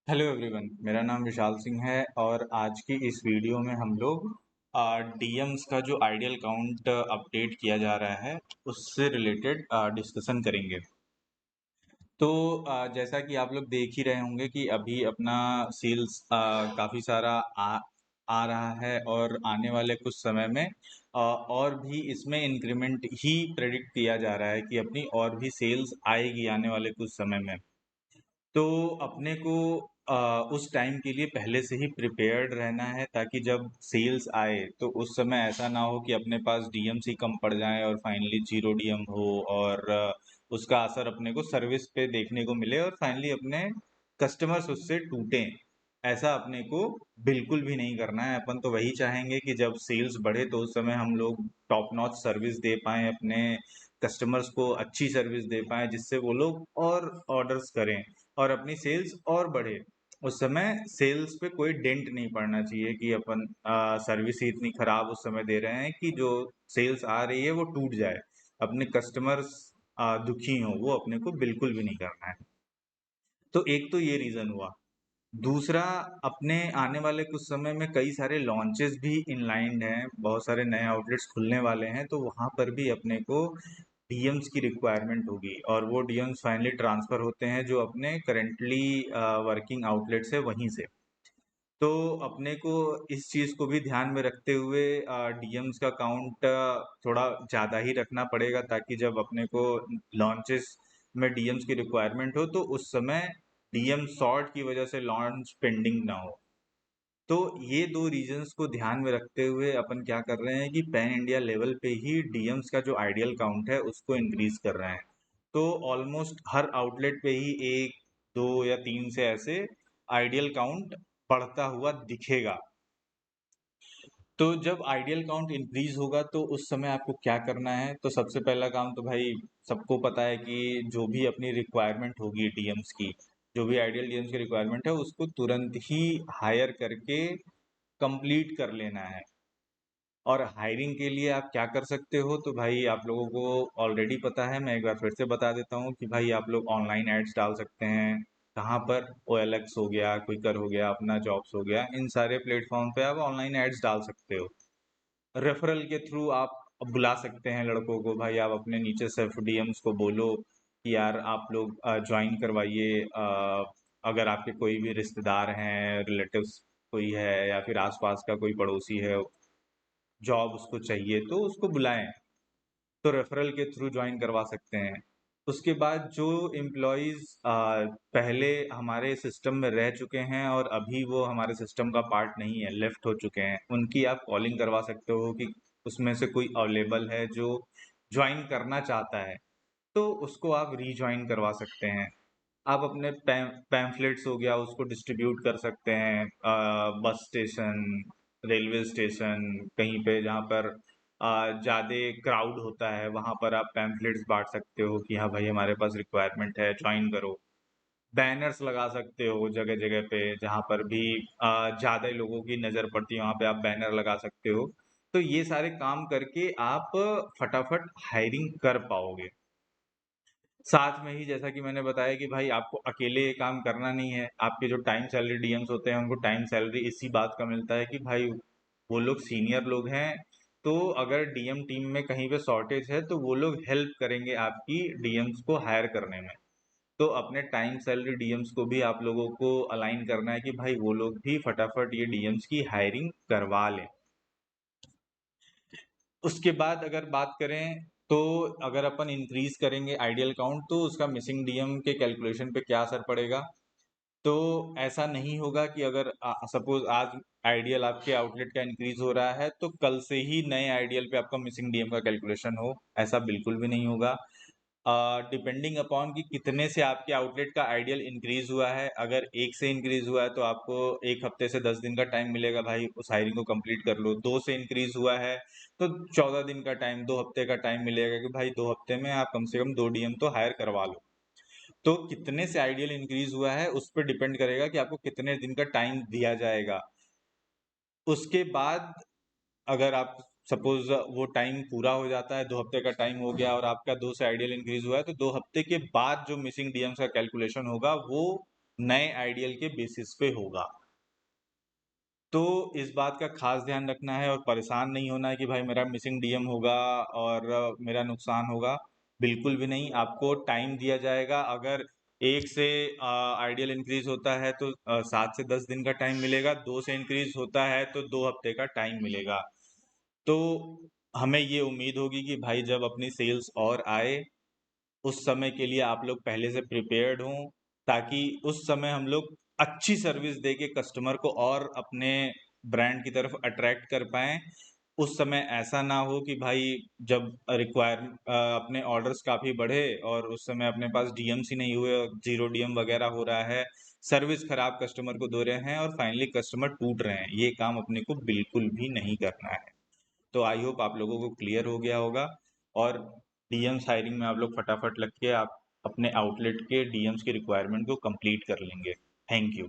Hello everyone, मेरा नाम विशाल सिंह है और आज की इस वीडियो में हम लोग डीएम्स का जो आइडियल काउंट अपडेट किया जा रहा है उससे रिलेटेड डिस्कशन करेंगे। तो जैसा कि आप लोग देख ही रहे होंगे कि अभी अपना सेल्स काफ़ी सारा आ रहा है और आने वाले कुछ समय में और भी इसमें इंक्रीमेंट ही प्रेडिक्ट किया जा रहा है कि अपनी और भी सेल्स आएगी आने वाले कुछ समय में। तो अपने को उस टाइम के लिए पहले से ही प्रिपेयर्ड रहना है ताकि जब सेल्स आए तो उस समय ऐसा ना हो कि अपने पास डीएम्स ही कम पड़ जाए और फाइनली जीरो डीएम हो और उसका असर अपने को सर्विस पे देखने को मिले और फाइनली अपने कस्टमर्स उससे टूटें। ऐसा अपने को बिल्कुल भी नहीं करना है। अपन तो वही चाहेंगे कि जब सेल्स बढ़े तो उस समय हम लोग टॉप नॉच सर्विस दे पाएँ अपने कस्टमर्स को, अच्छी सर्विस दे पाएँ जिससे वो लोग और ऑर्डर्स करें और अपनी सेल्स और बढ़े। उस समय सेल्स पे कोई डेंट नहीं पड़ना चाहिए कि अपन सर्विस ही इतनी खराब उस समय दे रहे हैं कि जो सेल्स आ रही है वो टूट जाए, अपने कस्टमर्स दुखी हों, वो अपने को बिल्कुल भी नहीं करना है। तो एक तो ये रीजन हुआ। दूसरा, अपने आने वाले कुछ समय में कई सारे लॉन्चेस भी इनलाइंड हैं, बहुत सारे नए आउटलेट्स खुलने वाले हैं, तो वहाँ पर भी अपने को डीएम्स की रिक्वायरमेंट होगी और वो डीएम्स फाइनली ट्रांसफ़र होते हैं जो अपने करेंटली वर्किंग आउटलेट्स है वहीं से। तो अपने को इस चीज़ को भी ध्यान में रखते हुए डीएम्स का काउंट थोड़ा ज़्यादा ही रखना पड़ेगा ताकि जब अपने को लॉन्चेस में डीएम्स की रिक्वायरमेंट हो तो उस समय डीएम शॉर्ट की वजह से लॉन्च पेंडिंग ना हो। तो ये दो रीजंस को ध्यान में रखते हुए अपन क्या कर रहे हैं कि पैन इंडिया लेवल पे ही डीएम्स का जो आइडियल काउंट है उसको इंक्रीज कर रहे हैं। तो ऑलमोस्ट हर आउटलेट पे ही एक, दो या तीन से ऐसे आइडियल काउंट बढ़ता हुआ दिखेगा। तो जब आइडियल काउंट इंक्रीज होगा तो उस समय आपको क्या करना है? तो सबसे पहला काम तो भाई सबको पता है कि जो भी अपनी रिक्वायरमेंट होगी डीएम्स की, जो भी आइडियल डीएम्स की रिक्वायरमेंट है उसको तुरंत ही हायर करके कंप्लीट कर लेना है। और हायरिंग के लिए आप क्या कर सकते हो? तो भाई आप लोगों को ऑलरेडी पता है, मैं एक बार फिर से बता देता हूँ कि भाई आप लोग ऑनलाइन एड्स डाल सकते हैं। कहाँ पर? ओएलएक्स हो गया, क्विकर हो गया, अपना जॉब्स हो गया, इन सारे प्लेटफॉर्म पे आप ऑनलाइन एड्स डाल सकते हो। रेफरल के थ्रू आप बुला सकते हैं लड़कों को, भाई आप अपने नीचे सिर्फ डीएम्स को बोलो कि यार आप लोग ज्वाइन करवाइए। अगर आपके कोई भी रिश्तेदार हैं, रिलेटिव्स कोई है या फिर आसपास का कोई पड़ोसी है, जॉब उसको चाहिए तो उसको बुलाएं। तो रेफरल के थ्रू ज्वाइन करवा सकते हैं। उसके बाद जो एम्प्लॉयज़ पहले हमारे सिस्टम में रह चुके हैं और अभी वो हमारे सिस्टम का पार्ट नहीं है, लेफ्ट हो चुके हैं, उनकी आप कॉलिंग करवा सकते हो कि उसमें से कोई अवेलेबल है जो ज्वाइन करना चाहता है, तो उसको आप रीज्वाइन करवा सकते हैं। आप अपने पैम्फलेट्स हो गया उसको डिस्ट्रीब्यूट कर सकते हैं, बस स्टेशन, रेलवे स्टेशन, कहीं पे जहाँ पर ज़्यादा क्राउड होता है वहाँ पर आप पैम्फलेट्स बांट सकते हो कि हाँ भाई हमारे पास रिक्वायरमेंट है, ज्वाइन करो। बैनर्स लगा सकते हो जगह जगह पे जहाँ पर भी ज़्यादा लोगों की नज़र पड़ती है वहाँ पे आप बैनर लगा सकते हो। तो ये सारे काम करके आप फटाफट हायरिंग कर पाओगे। साथ में ही जैसा कि मैंने बताया कि भाई आपको अकेले ये काम करना नहीं है। आपके जो टाइम सैलरी डीएम्स होते हैं उनको टाइम सैलरी इसी बात का मिलता है कि भाई वो लोग सीनियर लोग हैं, तो अगर डीएम टीम में कहीं पे शॉर्टेज है तो वो लोग हेल्प करेंगे आपकी डीएम्स को हायर करने में। तो अपने टाइम सैलरी डीएम्स को भी आप लोगों को अलाइन करना है कि भाई वो लोग भी फटाफट ये डीएम्स की हायरिंग करवा लें। उसके बाद अगर बात करें तो अगर अपन इंक्रीज करेंगे आइडियल काउंट तो उसका मिसिंग डीएम के कैलकुलेशन पे क्या असर पड़ेगा? तो ऐसा नहीं होगा कि अगर सपोज आज आइडियल आपके आउटलेट का इंक्रीज हो रहा है तो कल से ही नए आइडियल पे आपका मिसिंग डीएम का कैलकुलेशन हो, ऐसा बिल्कुल भी नहीं होगा। डिपेंडिंग अपॉन कि कितने से आपके आउटलेट का आइडियल इंक्रीज हुआ है। अगर एक से इंक्रीज हुआ है तो आपको एक हफ्ते से 10 दिन का टाइम मिलेगा, भाई उस हायरिंग को कंप्लीट कर लो। दो से इंक्रीज हुआ है तो 14 दिन का टाइम, 2 हफ्ते का टाइम मिलेगा कि भाई 2 हफ्ते में आप कम से कम 2 डीएम तो हायर करवा लो। तो कितने से आइडियल इंक्रीज हुआ है उस पर डिपेंड करेगा कि आपको कितने दिन का टाइम दिया जाएगा। उसके बाद अगर आप सपोज वो टाइम पूरा हो जाता है, 2 हफ्ते का टाइम हो गया और आपका 2 से आइडियल इंक्रीज हुआ है तो 2 हफ्ते के बाद जो मिसिंग डीएम्स का कैलकुलेशन होगा वो नए आइडियल के बेसिस पे होगा। तो इस बात का खास ध्यान रखना है और परेशान नहीं होना है कि भाई मेरा मिसिंग डीएम होगा और मेरा नुकसान होगा। बिल्कुल भी नहीं, आपको टाइम दिया जाएगा। अगर 1 से आइडियल इंक्रीज होता है तो 7 से 10 दिन का टाइम मिलेगा, 2 से इंक्रीज होता है तो 2 हफ्ते का टाइम मिलेगा। तो हमें ये उम्मीद होगी कि भाई जब अपनी सेल्स और आए, उस समय के लिए आप लोग पहले से प्रिपेयर्ड हों, ताकि उस समय हम लोग अच्छी सर्विस दे के कस्टमर को और अपने ब्रांड की तरफ अट्रैक्ट कर पाएँ। उस समय ऐसा ना हो कि भाई जब अपने ऑर्डर्स काफ़ी बढ़े और उस समय अपने पास डीएम्स ही नहीं हुए और 0 डीएम वगैरह हो रहा है, सर्विस खराब कस्टमर को दे रहे हैं और फाइनली कस्टमर टूट रहे हैं। ये काम अपने को बिल्कुल भी नहीं करना है। तो आई होप आप लोगों को क्लियर हो गया होगा और डीएम्स हायरिंग में आप लोग फटाफट लग के आप अपने आउटलेट के डीएम्स की रिक्वायरमेंट को कंप्लीट कर लेंगे। Thank you.